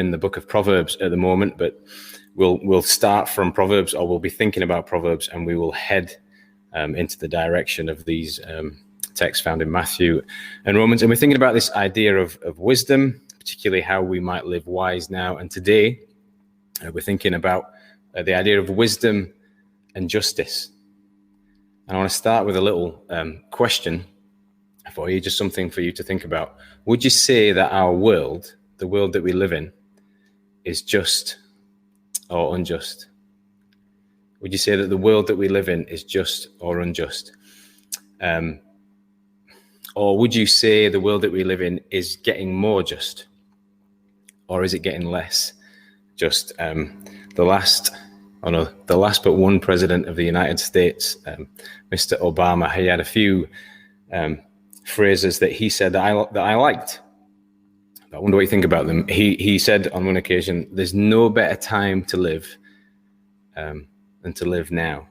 in the book of Proverbs at the moment, but we'll start from Proverbs, or we'll be thinking about Proverbs, and we will head into the direction of these texts found in Matthew and Romans. And we're thinking about this idea of wisdom, particularly how we might live wise now. And today we're thinking about the idea of wisdom and justice. And I want to start with a little question for you, just something for you to think about. Would you say that our world, the world that we live in, is just or unjust? Would you say that the world that we live in is just or unjust? Or would you say the world that we live in is getting more just? Or is it getting less just? The last but one president of the United States, Mr. Obama, he had a few phrases that he said that I liked. I wonder what you think about them. He said on one occasion, "There's no better time to live than to live now,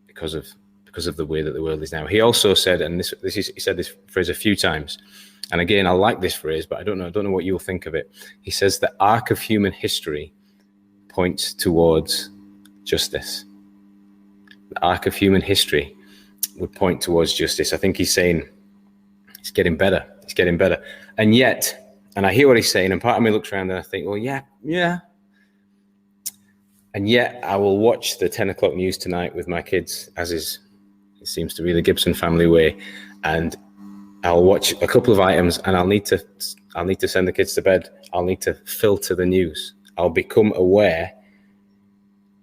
because of the way that the world is now." He also said, and he said this phrase a few times, and again, I like this phrase, but I don't know what you'll think of it. He says the arc of human history points towards justice. The arc of human history would point towards justice. I think he's saying it's getting better. It's getting better. And yet, and I hear what he's saying, and part of me looks around and I think, well, yeah. And yet I will watch the 10 o'clock news tonight with my kids, it seems to be the Gibson family way. And I'll watch a couple of items and I'll need to send the kids to bed. I'll need to filter the news. I'll become aware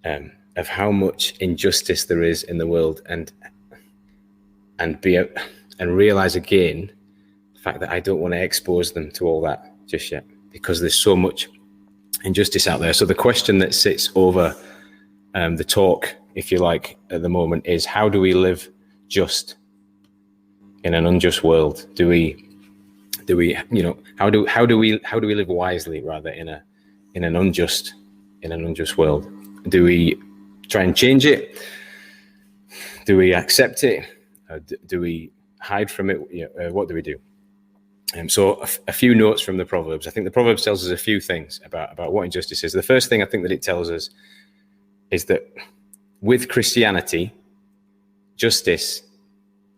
of how much injustice there is in the world, and realize again the fact that I don't want to expose them to all that just yet, because there's so much injustice out there. So the question that sits over the talk, if you like, at the moment is, how do we live just in an unjust world? How do we live wisely, rather, in an unjust world? Do we try and change it? Do we accept it? Do we hide from it? What do we do? So a few notes from the Proverbs. I think the Proverbs tells us a few things about what injustice is. The first thing I think that it tells us is that with Christianity, justice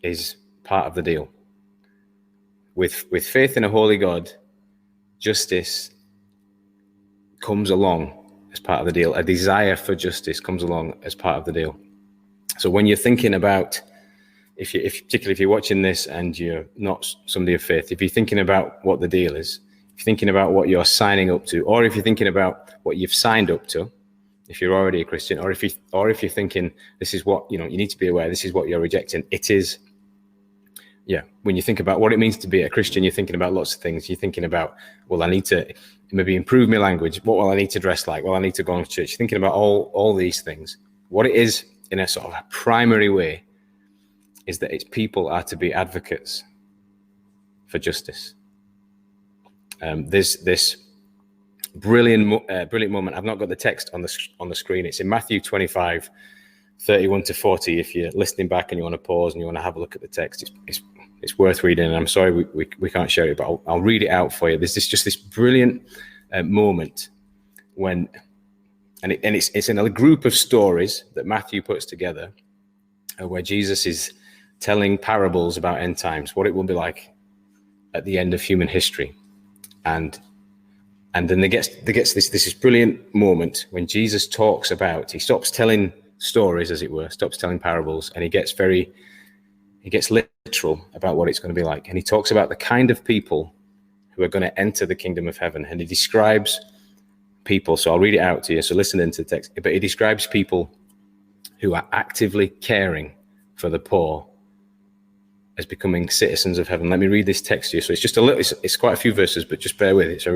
is part of the deal. With faith in a holy God, justice comes along as part of the deal. A desire for justice comes along as part of the deal. So when you're thinking about, particularly if you're watching this and you're not somebody of faith, if you're thinking about what the deal is, if you're thinking about what you're signing up to, or if you're thinking about what you've signed up to, if you're already a Christian, or if you're thinking this is what you need to be aware, this is what you're rejecting. It is, when you think about what it means to be a Christian, you're thinking about lots of things. You're thinking about, well, I need to maybe improve my language. What will I need to dress like? Well, I need to go to church. You're thinking about all these things. What it is, in a sort of a primary way, is that its people are to be advocates for justice. There's this brilliant moment. I've not got the text on the screen. It's in Matthew 25, 31 to 40. If you're listening back and you want to pause and you want to have a look at the text, it's worth reading. And I'm sorry we can't share it, but I'll read it out for you. There's this brilliant moment when, and it's in a group of stories that Matthew puts together, where Jesus is telling parables about end times, what it will be like at the end of human history. And then there gets this brilliant moment when Jesus talks about, he stops telling stories, as it were, stops telling parables, and he gets literal about what it's going to be like. And he talks about the kind of people who are going to enter the kingdom of heaven. And he describes people, so I'll read it out to you, so listen into the text, but he describes people who are actively caring for the poor as becoming citizens of heaven. Let me read this text to you. So it's just it's quite a few verses, but just bear with it. It's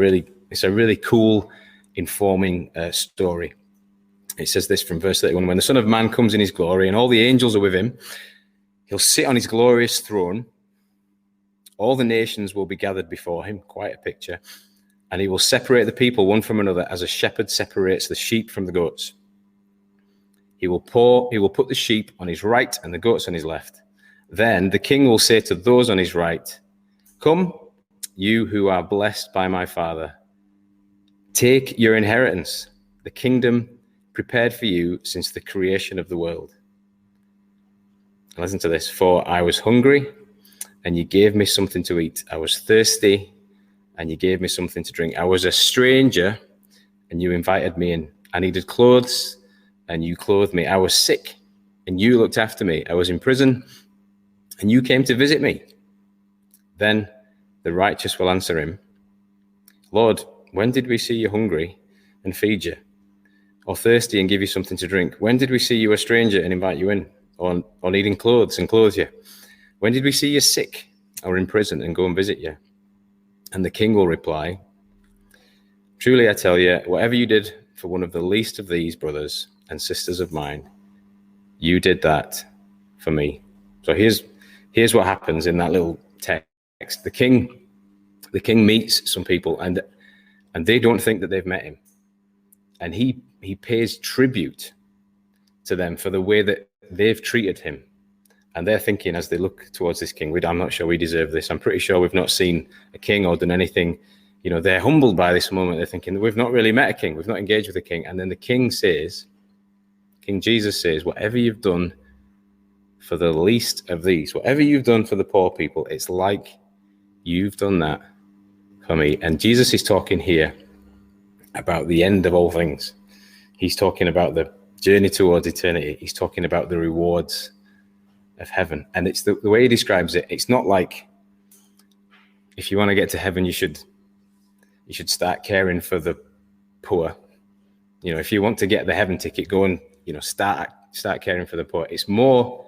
a really cool, informing story. It says this from verse 31, when the Son of Man comes in his glory and all the angels are with him, he'll sit on his glorious throne. All the nations will be gathered before him. Quite a picture. And he will separate the people one from another as a shepherd separates the sheep from the goats. He will put the sheep on his right and the goats on his left. Then the king will say to those on his right, "Come, you who are blessed by my Father, Take your inheritance, the kingdom prepared for you since the creation of the world. Listen to this. For I was hungry, and you gave me something to eat. I was thirsty, and you gave me something to drink. I was a stranger, and you invited me in. I needed clothes, and you clothed me. I was sick, and you looked after me. I was in prison, and you came to visit me. Then the righteous will answer him, Lord, when did we see you hungry and feed you, or thirsty and give you something to drink? When did we see you a stranger and invite you in, or needing clothes and clothe you? When did we see you sick or in prison and go and visit you? And the king will reply, truly I tell you, whatever you did for one of the least of these brothers and sisters of mine, you did that for me. So here's what happens in that little text. The king meets some people, and they don't think that they've met him. And he pays tribute to them for the way that they've treated him. And they're thinking, as they look towards this king, I'm not sure we deserve this. I'm pretty sure we've not seen a king or done anything. You know, they're humbled by this moment. They're thinking, we've not really met a king. We've not engaged with a king. And then the king says, King Jesus says, whatever you've done for the least of these, whatever you've done for the poor people, it's like you've done that for me. And Jesus is talking here about the end of all things. He's talking about the journey towards eternity. He's talking about the rewards of heaven. And it's the way he describes it. It's not like, if you want to get to heaven, you should start caring for the poor. You know, if you want to get the heaven ticket, go and, you know, start caring for the poor. It's more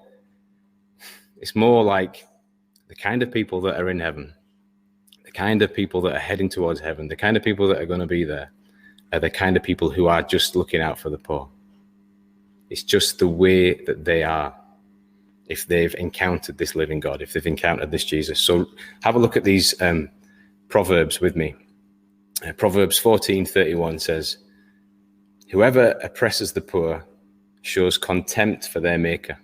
like the kind of people that are in heaven, the kind of people that are heading towards heaven, the kind of people that are going to be there are the kind of people who are just looking out for the poor. It's just the way that they are, if they've encountered this living God, if they've encountered this Jesus. So have a look at these Proverbs with me. Proverbs 14:31 says, whoever oppresses the poor shows contempt for their maker.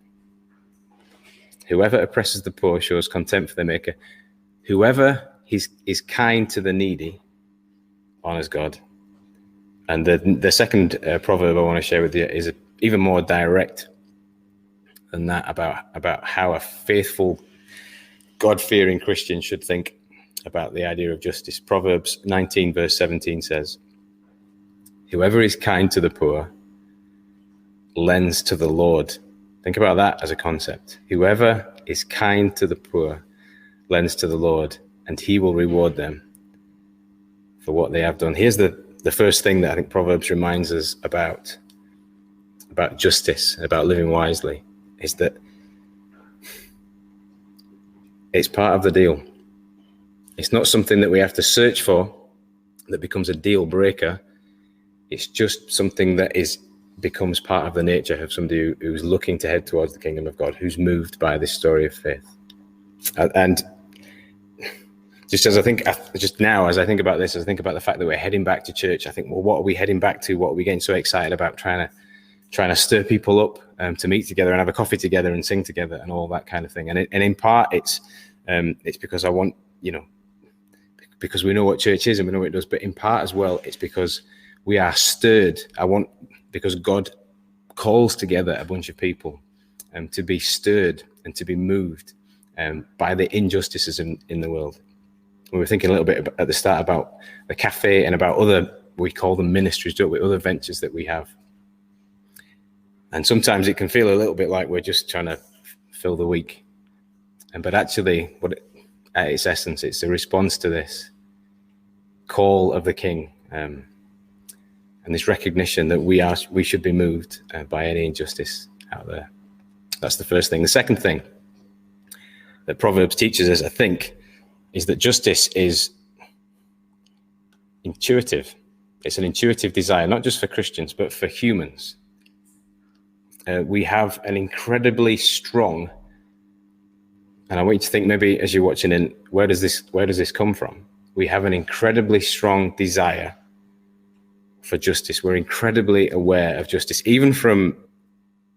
Whoever oppresses the poor shows contempt for their maker. Whoever is kind to the needy honors God. And the second proverb I want to share with you is even more direct than that, about how a faithful, God-fearing Christian should think about the idea of justice. Proverbs 19 verse 17 says, whoever is kind to the poor lends to the Lord. Think about that as a concept. Whoever is kind to the poor lends to the Lord, and he will reward them for what they have done. Here's the first thing that I think Proverbs reminds us about justice, about living wisely, is that it's part of the deal. It's not something that we have to search for that becomes a deal breaker. It's just something that becomes part of the nature of somebody who's looking to head towards the kingdom of God, who's moved by this story of faith. And just as I think about this, as I think about the fact that we're heading back to church, I think, well, what are we heading back to? What are we getting so excited about? Trying to stir people up to meet together and have a coffee together and sing together and all that kind of thing. And in part, it's because I want, because we know what church is and we know what it does. But in part as well, it's because we are stirred. Because God calls together a bunch of people to be stirred and to be moved by the injustices in the world. We were thinking a little bit at the start about the cafe and about other, we call them ministries, don't we? Other ventures that we have. And sometimes it can feel a little bit like we're just trying to fill the week. But actually, at its essence, it's a response to this call of the King. And this recognition that we should be moved by any injustice out there. That's the first thing. The second thing that Proverbs teaches us, I think, is that justice is intuitive. It's an intuitive desire, not just for Christians, but for humans. We have an incredibly strong, and I want you to think maybe as you're watching in, where does this come from? We have an incredibly strong desire for justice. We're incredibly aware of justice, even from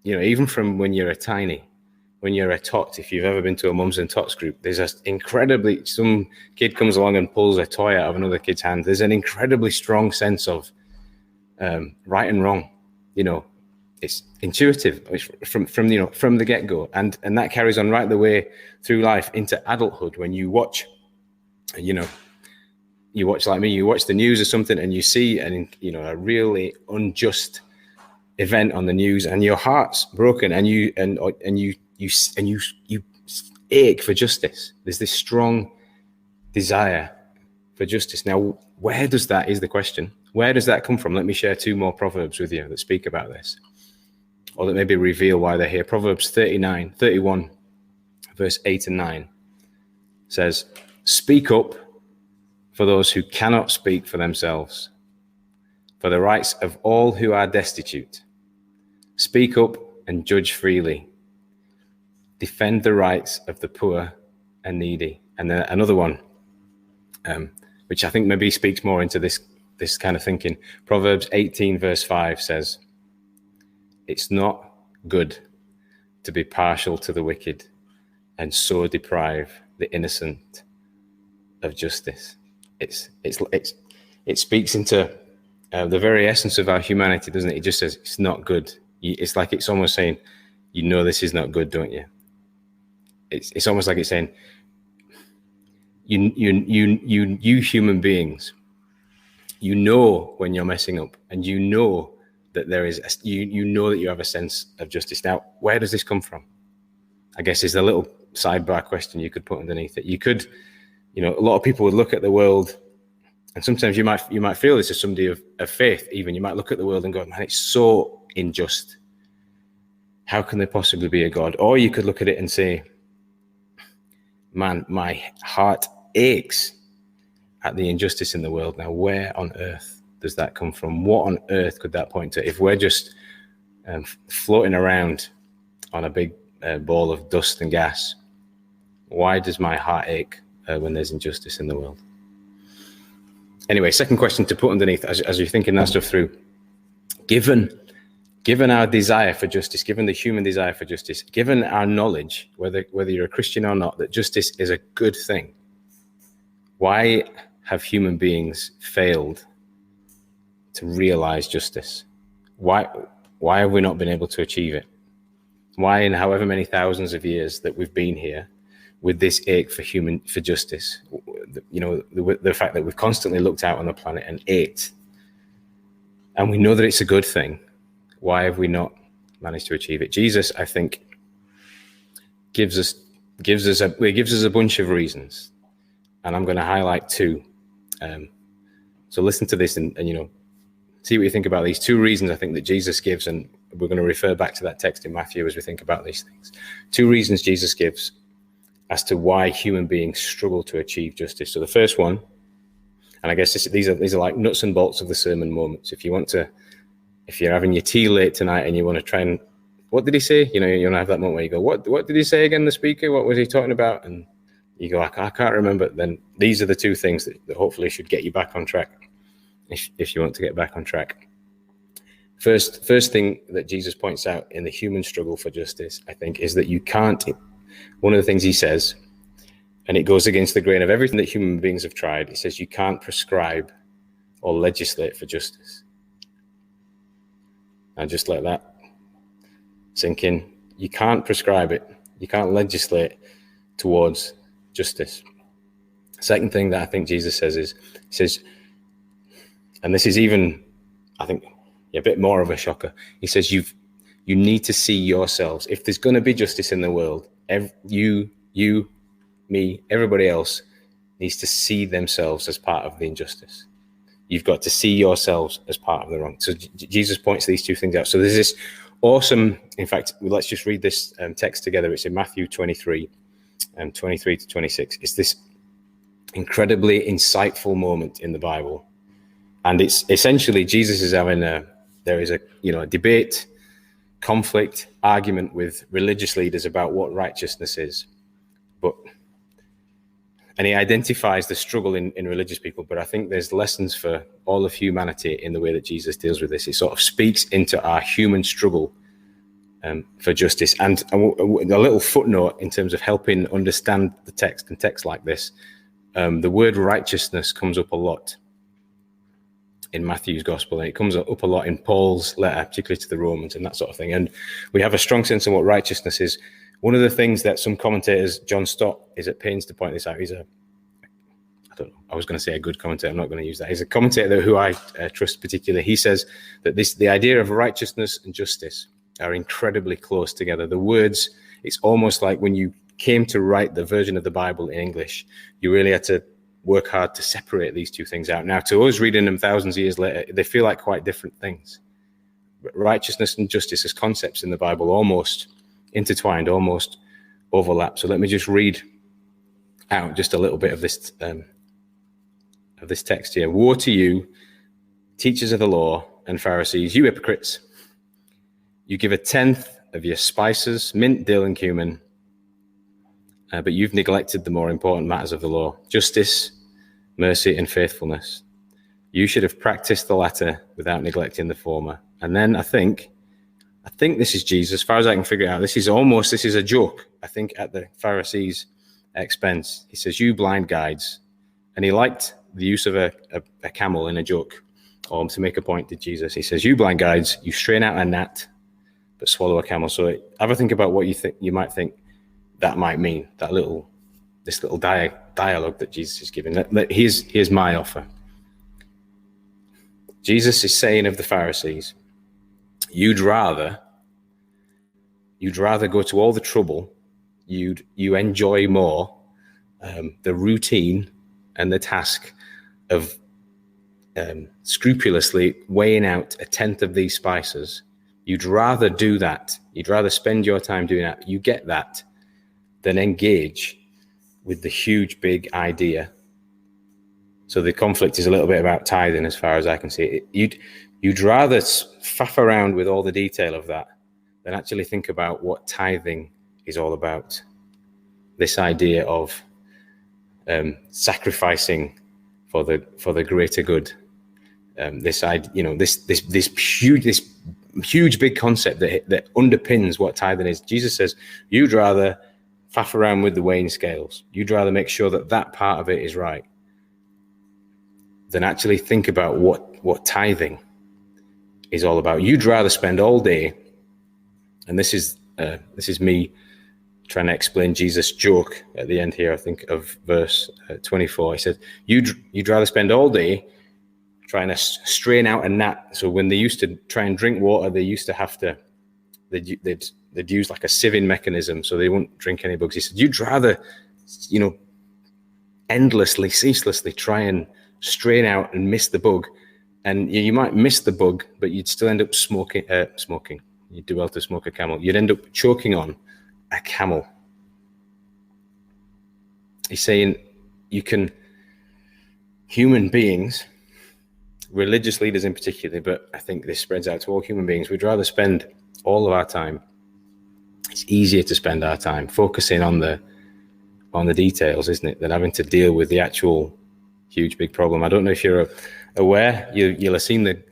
when you're a tiny when you're a tot, if you've ever been to a mums and tots group, there's some kid comes along and pulls a toy out of another kid's hand. There's an incredibly strong sense of right and wrong. It's intuitive. It's from the get-go, and that carries on right the way through life into adulthood. When you watch, you watch like me, you watch the news or something, and you see a really unjust event on the news, and your heart's broken, and you ache for justice. There's this strong desire for justice. Now, is the question. Where does that come from? Let me share 2 more proverbs with you that speak about this, or that maybe reveal why they're here. Proverbs 31, verse 8 and 9 says, "Speak up for those who cannot speak for themselves, for the rights of all who are destitute. Speak up and judge freely. Defend the rights of the poor and needy." And then another one, which I think maybe speaks more into this kind of thinking. Proverbs 18, verse 5 says, "It's not good to be partial to the wicked and so deprive the innocent of justice." It speaks into the very essence of our humanity, doesn't it? It just says it's not good. It's like it's almost saying, this is not good, don't you? It's almost like it's saying, you human beings, when you're messing up, and that there is, that you have a sense of justice. Now, where does this come from? I guess is a little sidebar question you could put underneath it. You could, a lot of people would look at the world, and sometimes you might feel this as somebody of faith. Even you might look at the world and go, "Man, it's so unjust. How can there possibly be a God?" Or you could look at it and say, "Man, my heart aches at the injustice in the world." Now, where on earth does that come from? What on earth could that point to? If we're just floating around on a big ball of dust and gas, why does my heart ache when there's injustice in the world? Anyway, second question to put underneath as you're thinking that stuff through. Given our desire for justice, given the human desire for justice, given our knowledge, whether you're a Christian or not, that justice is a good thing, why have human beings failed to realize justice? Why have we not been able to achieve it? Why, in however many thousands of years that we've been here, with this ache for justice, the fact that we've constantly looked out on the planet and ate, and we know that it's a good thing, why have we not managed to achieve it? Jesus, I think, gives us a bunch of reasons, and I'm going to highlight 2. So listen to this and see what you think about these 2 reasons I think that Jesus gives, and we're going to refer back to that text in Matthew as we think about these things. 2 reasons Jesus gives as to why human beings struggle to achieve justice. So the first one, and I guess these are like nuts and bolts of the sermon moments. If you're having your tea late tonight and you want to try and, what did he say? You want to have that moment where you go, what did he say again, the speaker? What was he talking about? And you go, I can't remember. Then these are the 2 things that hopefully should get you back on track, if you want to get back on track. First thing that Jesus points out in the human struggle for justice, I think, is that you can't. One of the things he says, and it goes against the grain of everything that human beings have tried, he says you can't prescribe or legislate for justice. And just let that sink in. You can't prescribe it. You can't legislate towards justice. Second thing that I think Jesus says is, he says, and this is even, I think, a bit more of a shocker. He says you need to see yourselves. If there's going to be justice in the world, you, me, everybody else needs to see themselves as part of the injustice. You've got to see yourselves as part of the wrong. So Jesus points these 2 things out. So there's this awesome, in fact, let's just read this text together. It's in Matthew 23, 23 to 26. It's this incredibly insightful moment in the Bible. And it's essentially Jesus is having there is a debate, conflict, argument with religious leaders about what righteousness is. And he identifies the struggle in religious people, but I think there's lessons for all of humanity in the way that Jesus deals with this. It sort of speaks into our human struggle for justice. And a little footnote in terms of helping understand the text and text like this, the word righteousness comes up a lot in Matthew's gospel, and it comes up a lot in Paul's letter, particularly to the Romans and that sort of thing. And we have a strong sense of what righteousness is. One of the things that some commentators, John Stott is at pains to point this out. He's I was going to say a good commentator. I'm not going to use that. He's a commentator who I trust particularly. He says that the idea of righteousness and justice are incredibly close together. The words, it's almost like when you came to write the version of the Bible in English, you really had to work hard to separate these two things out. Now, to us reading them thousands of years later, they feel like quite different things. But righteousness and justice as concepts in the Bible almost intertwined, almost overlap. So let me just read out just a little bit of this text here. Woe to you, teachers of the law and Pharisees, you hypocrites! You give 1/10 of your spices, mint, dill, and cumin, but you've neglected the more important matters of the law, justice, mercy, and faithfulness. You should have practiced the latter without neglecting the former. And then I think this is Jesus. As far as I can figure it out, this is a joke, I think, at the Pharisees' expense. He says, you blind guides. And he liked the use of a camel in a joke, or to make a point to Jesus. He says, you blind guides, you strain out a gnat, but swallow a camel. So have a think about what you might think that might mean, this little dialogue that Jesus is giving. Here's my offer. Jesus is saying of the Pharisees, you'd rather go to all the trouble, you enjoy more the routine and the task of scrupulously weighing out 1/10 of these spices. You'd rather do that. You'd rather spend your time doing that. You get that, than engage with the huge big idea. So the conflict is a little bit about tithing, as far as I can see. You'd rather faff around with all the detail of that than actually think about what tithing is all about. This idea of sacrificing for the greater good. This huge big concept that underpins what tithing is. Jesus says you'd rather faff around with the weighing scales. You'd rather make sure that part of it is right than actually think about what tithing is all about. You'd rather spend all day, and this is me trying to explain Jesus' joke at the end here, I think, of verse 24. He said, you'd rather spend all day trying to strain out a gnat. So when they used to try and drink water, they used to have to, they'd use like a sieving mechanism so they wouldn't drink any bugs. He said, you'd rather, endlessly, ceaselessly try and strain out and miss the bug. And you might miss the bug, but you'd still end up smoking. You'd do well to smoke a camel. You'd end up choking on a camel. He's saying human beings, religious leaders in particular, but I think this spreads out to all human beings, we'd rather spend all of our time. It's easier to spend our time focusing on the details, isn't it, than having to deal with the actual huge big problem. I don't know if you're aware, you'll have seen the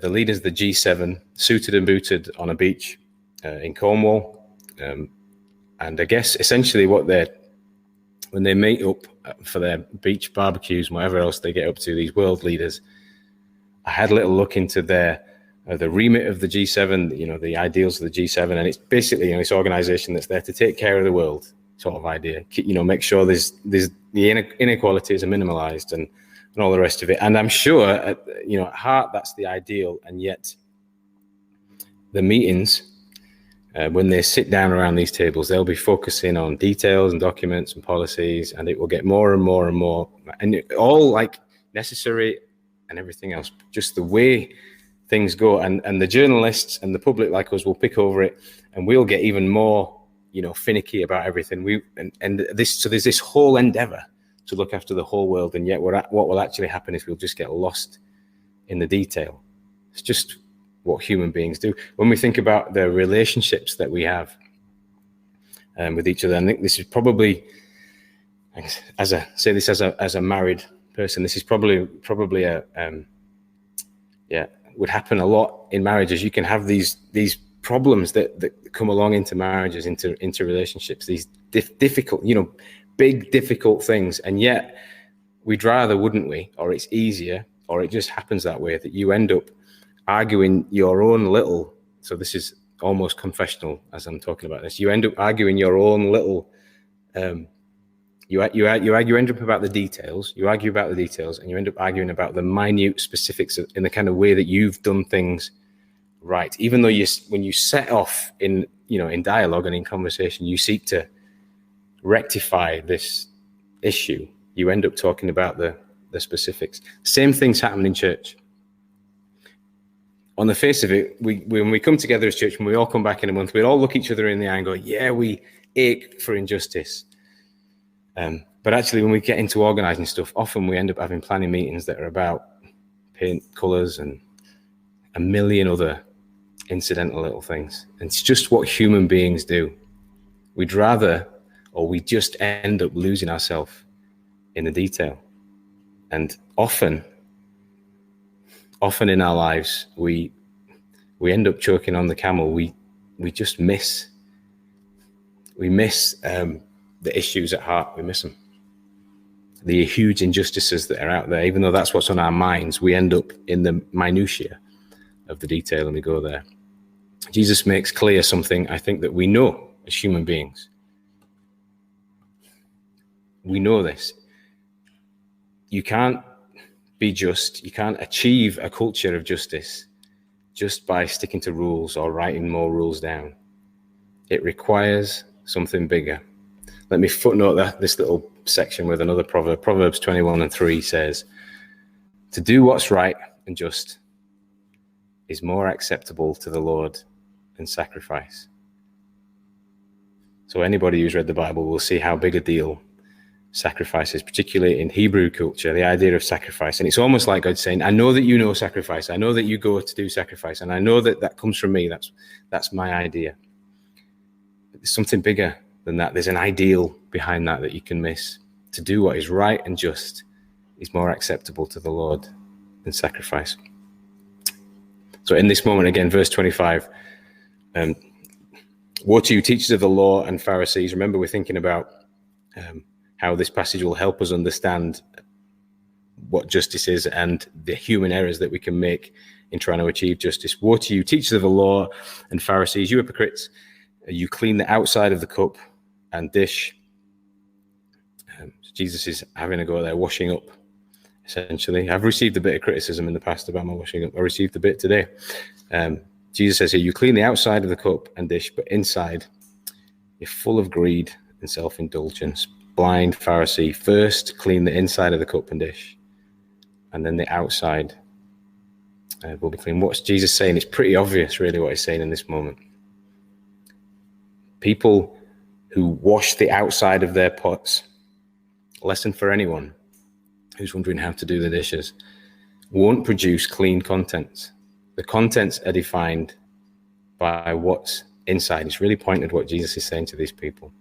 leaders of the G7 suited and booted on a beach in Cornwall, and I guess essentially when they meet up for their beach barbecues and whatever else they get up to, these world leaders, I had a little look into the remit of the G7, the ideals of the G7, and it's basically this organization that's there to take care of the world, sort of idea. Make sure there's the inequalities are minimalized and all the rest of it. And I'm sure, at heart, that's the ideal. And yet, the meetings, when they sit down around these tables, they'll be focusing on details and documents and policies, and it will get more and more and more, and all like necessary and everything else. Just the way things go, and the journalists and the public like us will pick over it, and we'll get even more, finicky about everything. So there's this whole endeavor to look after the whole world, and yet what will actually happen is we'll just get lost in the detail. It's just what human beings do. When we think about the relationships that we have with each other, I think this is probably, as a married person, this is probably would happen a lot in marriages. You can have these problems that come along into marriages, into relationships, these difficult, big, difficult things. And yet we'd rather, wouldn't we? Or it's easier, or it just happens that way, that you end up arguing your own little, so this is almost confessional as I'm talking about this, you end up arguing your own little, you end up about the details, you argue about the details, and you end up arguing about the minute specifics in the kind of way that you've done things right. Even though when you set off in dialogue and in conversation, you seek to rectify this issue, you end up talking about the specifics. Same things happen in church. On the face of it, when we come together as church, when we all come back in a month, we all look each other in the eye and go, yeah, we ache for injustice. But actually, when we get into organising stuff, often we end up having planning meetings that are about paint colours and a million other incidental little things. And it's just what human beings do. We'd rather, or we just end up losing ourselves in the detail. And often in our lives, we end up choking on the camel. We just miss the issues at heart. We miss them. The huge injustices that are out there, even though that's what's on our minds, we end up in the minutiae of the detail and we go there. Jesus makes clear something I think that we know as human beings. We know this. You can't be just, you can't achieve a culture of justice just by sticking to rules or writing more rules down. It requires something bigger. Let me footnote this little section with another proverb. Proverbs 21:3 says, "To do what's right and just is more acceptable to the Lord than sacrifice." So anybody who's read the Bible will see how big a deal sacrifice is, particularly in Hebrew culture, the idea of sacrifice. And it's almost like God saying, I know that you know sacrifice. I know that you go to do sacrifice. And I know that comes from me. That's my idea. But there's something bigger than that. There's an ideal behind that you can miss. To do what is right and just is more acceptable to the Lord than sacrifice. So in this moment, again, verse 25, woe to you, teachers of the law and Pharisees. Remember, we're thinking about how this passage will help us understand what justice is and the human errors that we can make in trying to achieve justice. Woe to you, teachers of the law and Pharisees, you hypocrites. You clean the outside of the cup and dish. Jesus is having a go there, washing up, essentially. I've received a bit of criticism in the past about my washing up. I received a bit today. Jesus says here, you clean the outside of the cup and dish, but inside you're full of greed and self-indulgence. Blind Pharisee, first clean the inside of the cup and dish, and then the outside will be clean. What's Jesus saying? It's pretty obvious, really, what he's saying in this moment. People who wash the outside of their pots, lesson for anyone who's wondering how to do the dishes, won't produce clean contents. The contents are defined by what's inside. It's really pointed what Jesus is saying to these people.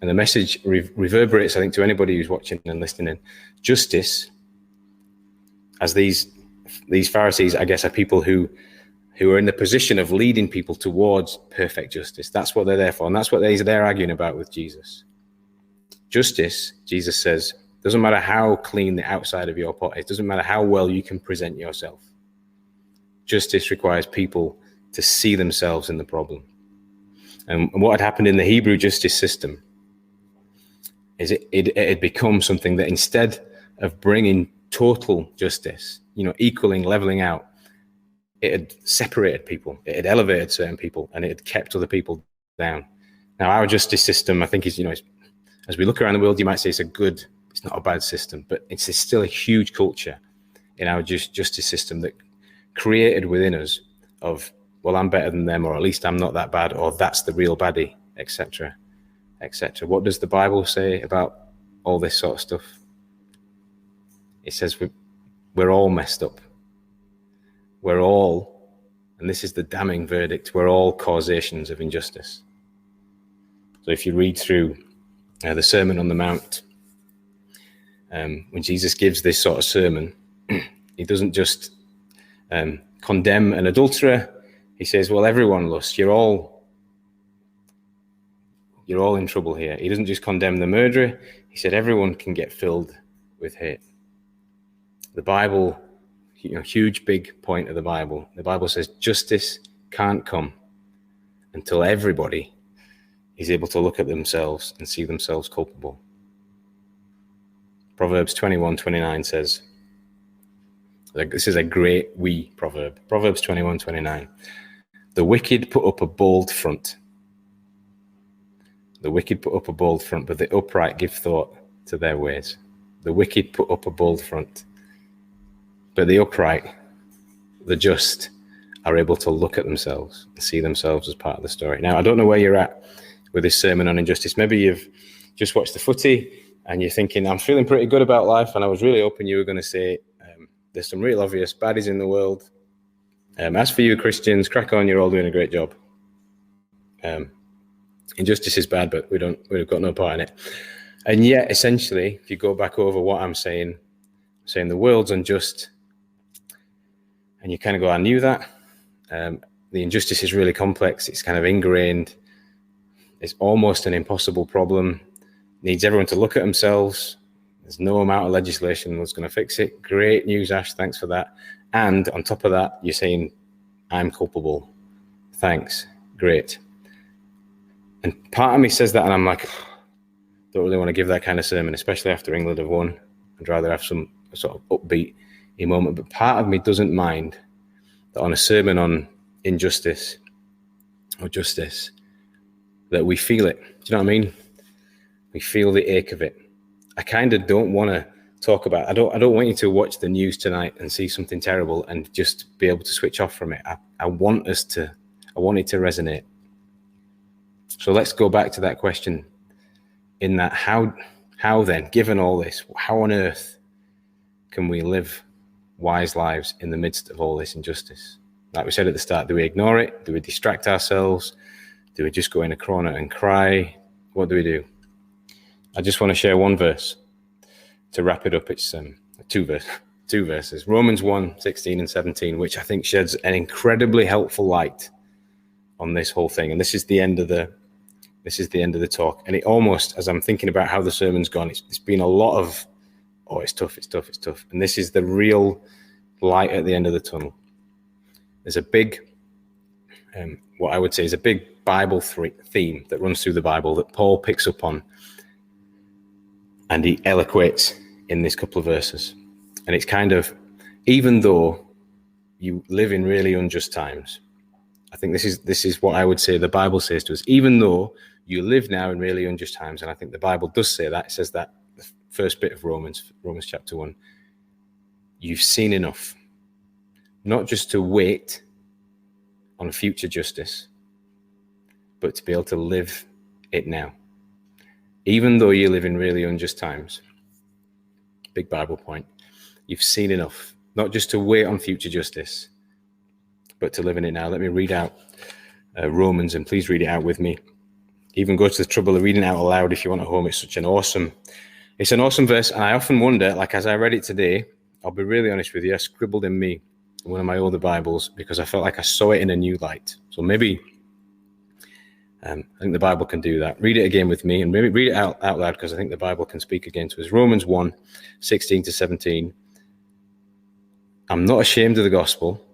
And the message reverberates, I think, to anybody who's watching and listening. Justice, as these Pharisees, I guess, are people who are in the position of leading people towards perfect justice. That's what they're there for, and that's what they're arguing about with Jesus. Justice, Jesus says, doesn't matter how clean the outside of your pot is, doesn't matter how well you can present yourself. Justice requires people to see themselves in the problem. And what had happened in the Hebrew justice system is it had become something that instead of bringing total justice, equaling, leveling out, it had separated people, it had elevated certain people, and it had kept other people down. Now, our justice system, I think, is, as we look around the world, you might say it's not a bad system, but it's still a huge culture in our justice system that created within us of, well, I'm better than them, or at least I'm not that bad, or that's the real baddie, etc., etc. What does the Bible say about all this sort of stuff? It says we're all messed up. We're all, and this is the damning verdict, we're all causations of injustice. So if you read through the Sermon on the Mount, when Jesus gives this sort of sermon, he doesn't just condemn an adulterer, he says, well, everyone lusts. You're all in trouble here. He doesn't just condemn the murderer. He said everyone can get filled with hate. The Bible, huge big point of the Bible. The Bible says justice can't come until everybody is able to look at themselves and see themselves culpable. Proverbs 21:29 says, this is a great proverb. Proverbs 21:29. The wicked put up a bold front. The wicked put up a bold front, but the upright give thought to their ways. The wicked put up a bold front, but the upright, the just, are able to look at themselves and see themselves as part of the story. Now, I don't know where you're at with this sermon on injustice. Maybe you've just watched the footy and you're thinking, I'm feeling pretty good about life, and I was really hoping you were going to say, there's some real obvious baddies in the world. As for you Christians, crack on, you're all doing a great job. Injustice is bad, but we've got no part in it. And yet, essentially, if you go back over what I'm saying the world's unjust, and you kind of go, I knew that. The injustice is really complex. It's kind of ingrained. It's almost an impossible problem. Needs everyone to look at themselves. There's no amount of legislation that's going to fix it. Great news, Ash. Thanks for that. And on top of that, you're saying, I'm culpable. Thanks. Great. And part of me says that, and I'm like, don't really want to give that kind of sermon, especially after England have won. I'd rather have some sort of upbeat moment. But part of me doesn't mind that on a sermon on injustice or justice, that we feel it. Do you know what I mean? We feel the ache of it. I kind of don't want to talk about, I don't want you to watch the news tonight and see something terrible and just be able to switch off from it. I want it to resonate. So let's go back to that question in that how then, given all this, how on earth can we live wise lives in the midst of all this injustice? Like we said at the start, do we ignore it? Do we distract ourselves? Do we just go in a corner and cry? What do we do? I just want to share one verse to wrap it up. It's two verses. Romans 1:16 and 17, which I think sheds an incredibly helpful light on this whole thing. And this is the end of the talk. And it almost, as I'm thinking about how the sermon's gone, it's been a lot of, it's tough. And this is the real light at the end of the tunnel. There's a big, what I would say is a big Bible theme that runs through the Bible that Paul picks up on, and he eloquates in this couple of verses. And it's kind of, even though you live in really unjust times, I think this is what I would say the Bible says to us. Even though you live now in really unjust times, and I think the Bible does say that. It says that the first bit of Romans chapter 1. You've seen enough, not just to wait on future justice, but to be able to live it now. Even though you live in really unjust times, big Bible point, you've seen enough, not just to wait on future justice, but to live in it now. Let me read out Romans, and please read it out with me. Even go to the trouble of reading it out aloud if you want at home. It's an awesome verse. And I often wonder, like as I read it today, I'll be really honest with you, I scribbled in one of my older Bibles because I felt like I saw it in a new light. So maybe I think the Bible can do that. Read it again with me, and maybe read it out loud, because I think the Bible can speak again to us. Romans 1:16 to 17. I'm not ashamed of the gospel,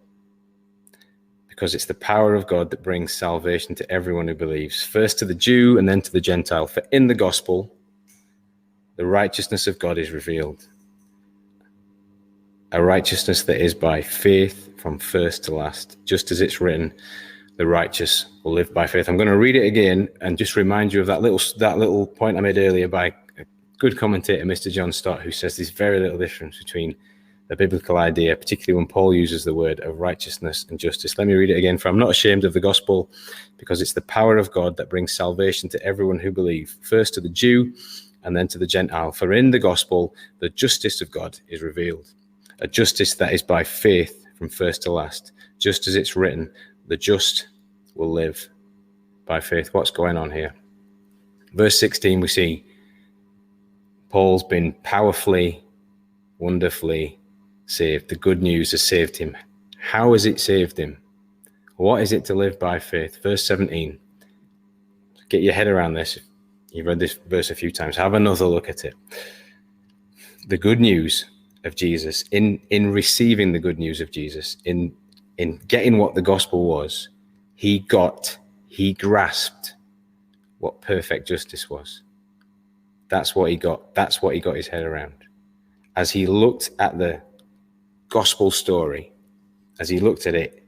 because it's the power of God that brings salvation to everyone who believes, first to the Jew and then to the Gentile. For in the gospel, the righteousness of God is revealed, a righteousness that is by faith from first to last, just as it's written, the righteous will live by faith. I'm going to read it again and just remind you of that little point I made earlier by a good commentator, Mr. John Stott, who says there's very little difference between the biblical idea, particularly when Paul uses the word of righteousness and justice. Let me read it again. For I'm not ashamed of the gospel, because it's the power of God that brings salvation to everyone who believes, first to the Jew and then to the Gentile. For in the gospel, the justice of God is revealed, a justice that is by faith from first to last, just as it's written, the just will live by faith. What's going on here? Verse 16, we see Paul's been powerfully, wonderfully saved. The good news has saved him. How has it saved him? What is it to live by faith? Verse 17. Get your head around this. You've read this verse a few times. Have another look at it. The good news of Jesus, in receiving the good news of Jesus, in getting what the gospel was, he grasped what perfect justice was. That's what he got. That's what he got his head around. As he looked at the gospel story, as he looked at it,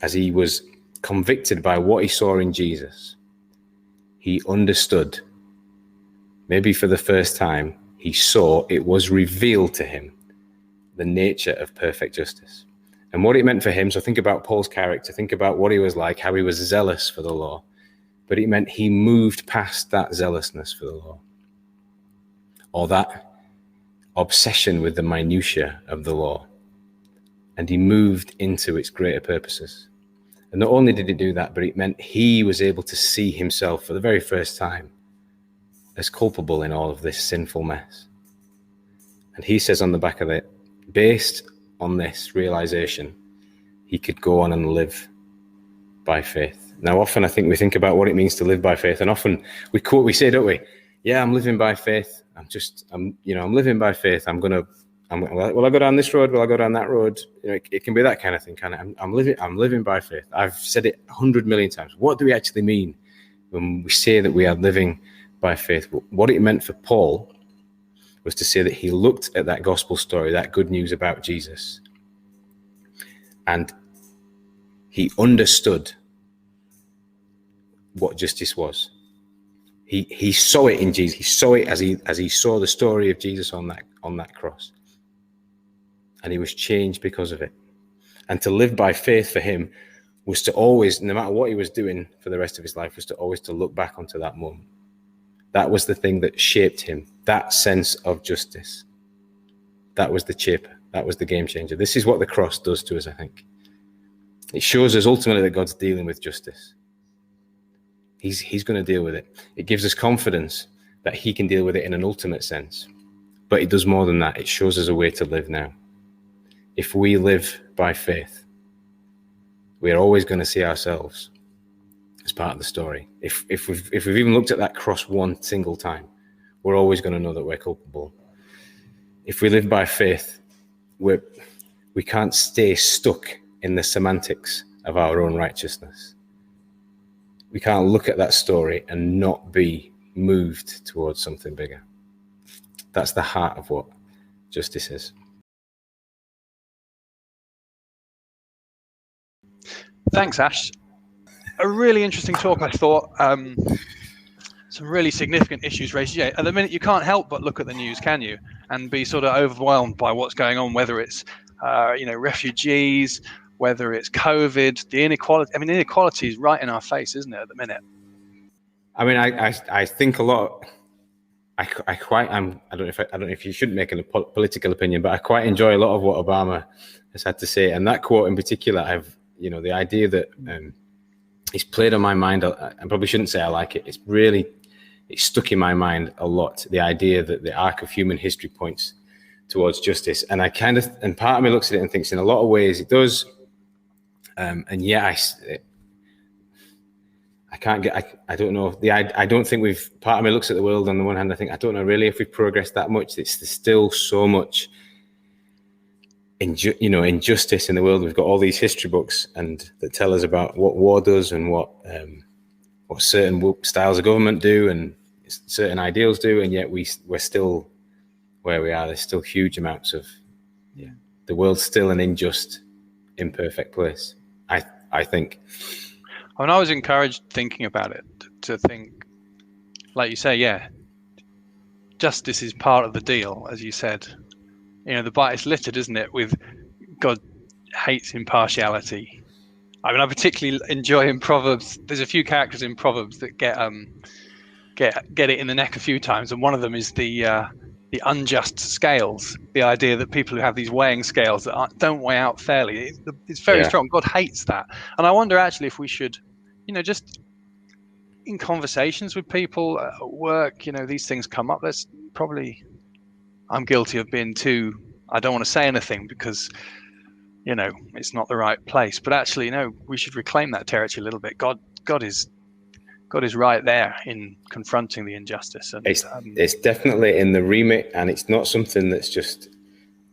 as he was convicted by what he saw in Jesus, he understood, maybe for the first time, he saw, it was revealed to him, the nature of perfect justice and what it meant for him. So think about Paul's character, think about what he was like, how he was zealous for the law, but it meant he moved past that zealousness for the law, or that obsession with the minutiae of the law, and he moved into its greater purposes. And not only did he do that, but it meant he was able to see himself for the very first time as culpable in all of this sinful mess. And he says on the back of it, based on this realization, he could go on and live by faith. Now, often I think we think about what it means to live by faith, and often we say, don't we? Yeah, I'm living by faith. I'm living by faith. Will I go down this road? Will I go down that road? It can be that kind of thing. I'm living by faith. I've said it 100 million times. What do we actually mean when we say that we are living by faith? What it meant for Paul was to say that he looked at that gospel story, that good news about Jesus, and he understood what justice was. He saw it in Jesus. He saw it as he saw the story of Jesus on that cross. And he was changed because of it. And to live by faith for him was to always, no matter what he was doing for the rest of his life, was to always to look back onto that moment. That was the thing that shaped him, that sense of justice. That was the chip. That was the game changer. This is what the cross does to us, I think. It shows us ultimately that God's dealing with justice. He's going to deal with it. It gives us confidence that he can deal with it in an ultimate sense. But it does more than that. It shows us a way to live now. If we live by faith, we're always going to see ourselves as part of the story. If we've even looked at that cross one single time, we're always going to know that we're culpable. If we live by faith, we can't stay stuck in the semantics of our own righteousness. We can't look at that story and not be moved towards something bigger. That's the heart of what justice is. Thanks, Ash. A really interesting talk, I thought. Some really significant issues raised. Yeah, at the minute you can't help but look at the news, can you? And be sort of overwhelmed by what's going on, whether it's refugees, whether it's COVID, the inequality. I mean, inequality is right in our face, isn't it, at the minute? I mean, I think a lot. I don't know if you shouldn't make a political opinion, but I quite enjoy a lot of what Obama has had to say, and that quote in particular, the idea that it's played on my mind. I probably shouldn't say I like it. It's stuck in my mind a lot. The idea that the arc of human history points towards justice, and and part of me looks at it and thinks in a lot of ways it does, and yet I don't know. I don't think part of me looks at the world on the one hand, I think, I don't know really if we've progressed that much. There's still so much injustice in the world. We've got all these history books that tell us about what war does and what certain styles of government do and certain ideals do, and yet we're still where we are. There's still huge amounts of the world's still an unjust, imperfect place, I think. And I was encouraged thinking about it to think, like you say, justice is part of the deal, as you said. The Bible is littered, isn't it, with God hates impartiality. I mean, I particularly enjoy in Proverbs. There's a few characters in Proverbs that get it in the neck a few times, and one of them is the unjust scales. The idea that people who have these weighing scales that don't weigh out fairly. It's very strong. God hates that, and I wonder actually if we should, just in conversations with people at work, these things come up. I'm guilty of being I don't want to say anything because, it's not the right place. But actually, we should reclaim that territory a little bit. God is right there in confronting the injustice, and it's definitely in the remit, and it's not something that's just.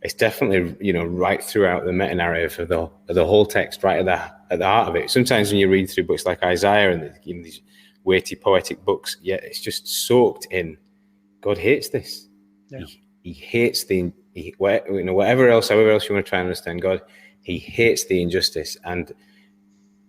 It's definitely right throughout the meta narrative of the whole text, right at the heart of it. Sometimes when you read through books like Isaiah and these weighty poetic books, it's just soaked in. God hates this. Yeah. He hates whatever else, however else you want to try and understand God. He hates the injustice, and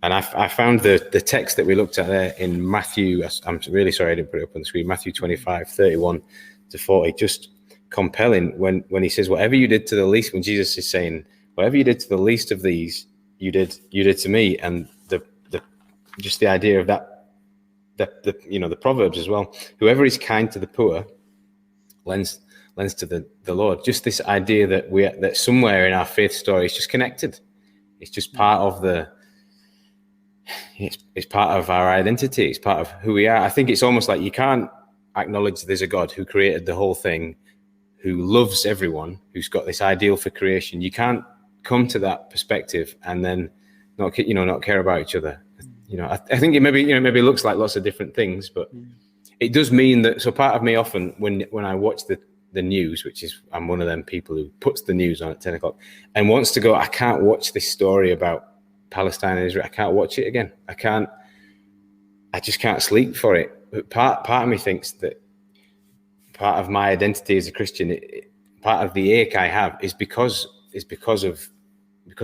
I found the text that we looked at there in Matthew. I'm really sorry I didn't put it up on the screen. Matthew 25:31 to 40, just compelling when he says, whatever you did to the least, when Jesus is saying, whatever you did to the least of these, you did to me. And the idea of that, the Proverbs as well, whoever is kind to the poor lends to the Lord. Just this idea that somewhere in our faith story is just connected. It's just part of it's part of our identity. It's part of who we are. I think it's almost like you can't acknowledge there's a God who created the whole thing, who loves everyone, who's got this ideal for creation. You can't come to that perspective and then not care about each other. I think it maybe looks like lots of different things, but it does mean that. So part of me often when I watch the news, which is I'm one of them people who puts the news on at 10 o'clock and wants to go, I can't watch this story about Palestine and Israel. I can't watch it again. I just can't sleep for it. But part of me thinks that part of my identity as a Christian, part of the ache I have is because of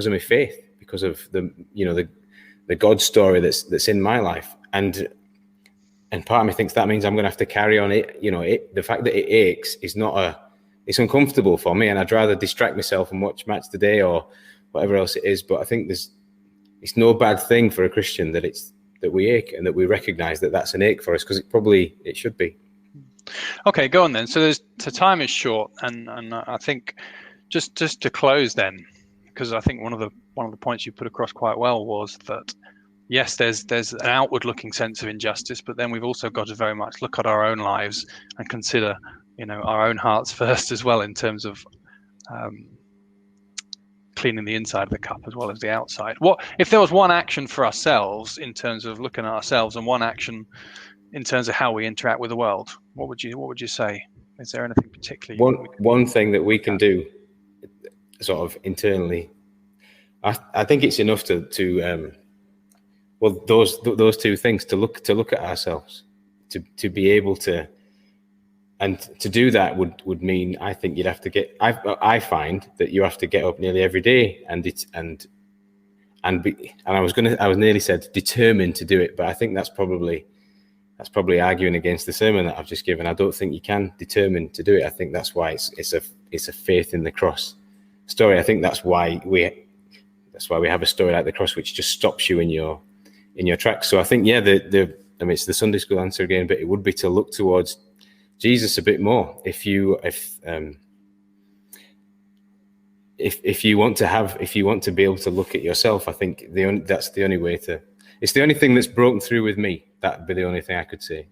my faith, because of the God story that's in my life, and part of me thinks that means I'm going to have to carry on it. The fact that it aches is it's uncomfortable for me, and I'd rather distract myself and watch Match Today or whatever else it is. But I think it's no bad thing for a Christian that we ache and that we recognize that that's an ache for us, because it should be. Okay, go on then. So time is short, and I think just to close then, because I think one of the points you put across quite well was that yes, there's an outward looking sense of injustice, but then we've also got to very much look at our own lives and consider our own hearts first as well, in terms of cleaning the inside of the cup as well as the outside. What if there was one action for ourselves in terms of looking at ourselves, and one action in terms of how we interact with the world? What would you say? Is there anything particularly? One thing that we can do, sort of internally, I think it's enough to those two things, to look at ourselves, to be able to, and to do that would mean, I think you'd have to get. I find that you have to get up nearly every day and I was nearly said determined to do it, but I think that's probably arguing against the sermon that I've just given. I don't think you can determine to do it. I think that's why it's a faith in the cross story. I think that's why we have a story like the cross, which just stops you in your tracks. So I think, it's the Sunday school answer again, but it would be to look towards Jesus a bit more. If you want to be able to look at yourself, I think that's the only way to. It's the only thing that's broken through with me. That'd be the only thing I could say.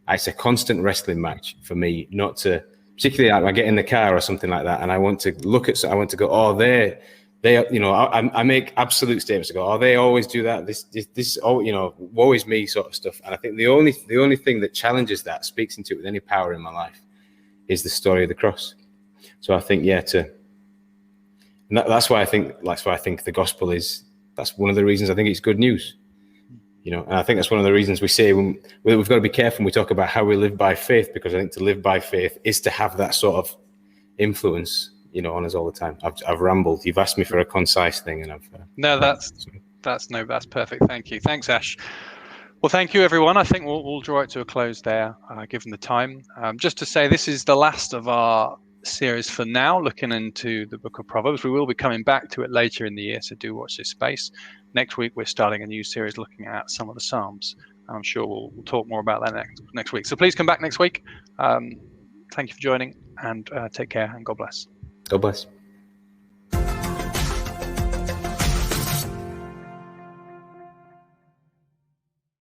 It's a constant wrestling match for me, not to, particularly like I get in the car or something like that, and I want to go, oh, they, I make absolute statements to go, oh, they always do that. This, woe is me sort of stuff. And I think the only thing that challenges that, speaks into it with any power in my life, is the story of the cross. So I think, that's why I think the gospel is. That's one of the reasons I think it's good news. And I think that's one of the reasons we say we've got to be careful when we talk about how we live by faith, because I think to live by faith is to have that sort of influence, on us all the time. I've rambled. You've asked me for a concise thing, and I've no, that's perfect. Thank you. Thanks, Ash. Well, thank you, everyone. I think we'll draw it to a close there, given the time. Just to say, this is the last of our series for now, looking into the book of Proverbs. We will be coming back to it later in the year, so do watch this space. Next week, we're starting a new series looking at some of the Psalms. I'm sure we'll talk more about that next week. So please come back next week. Thank you for joining, and take care, and God bless. God bless.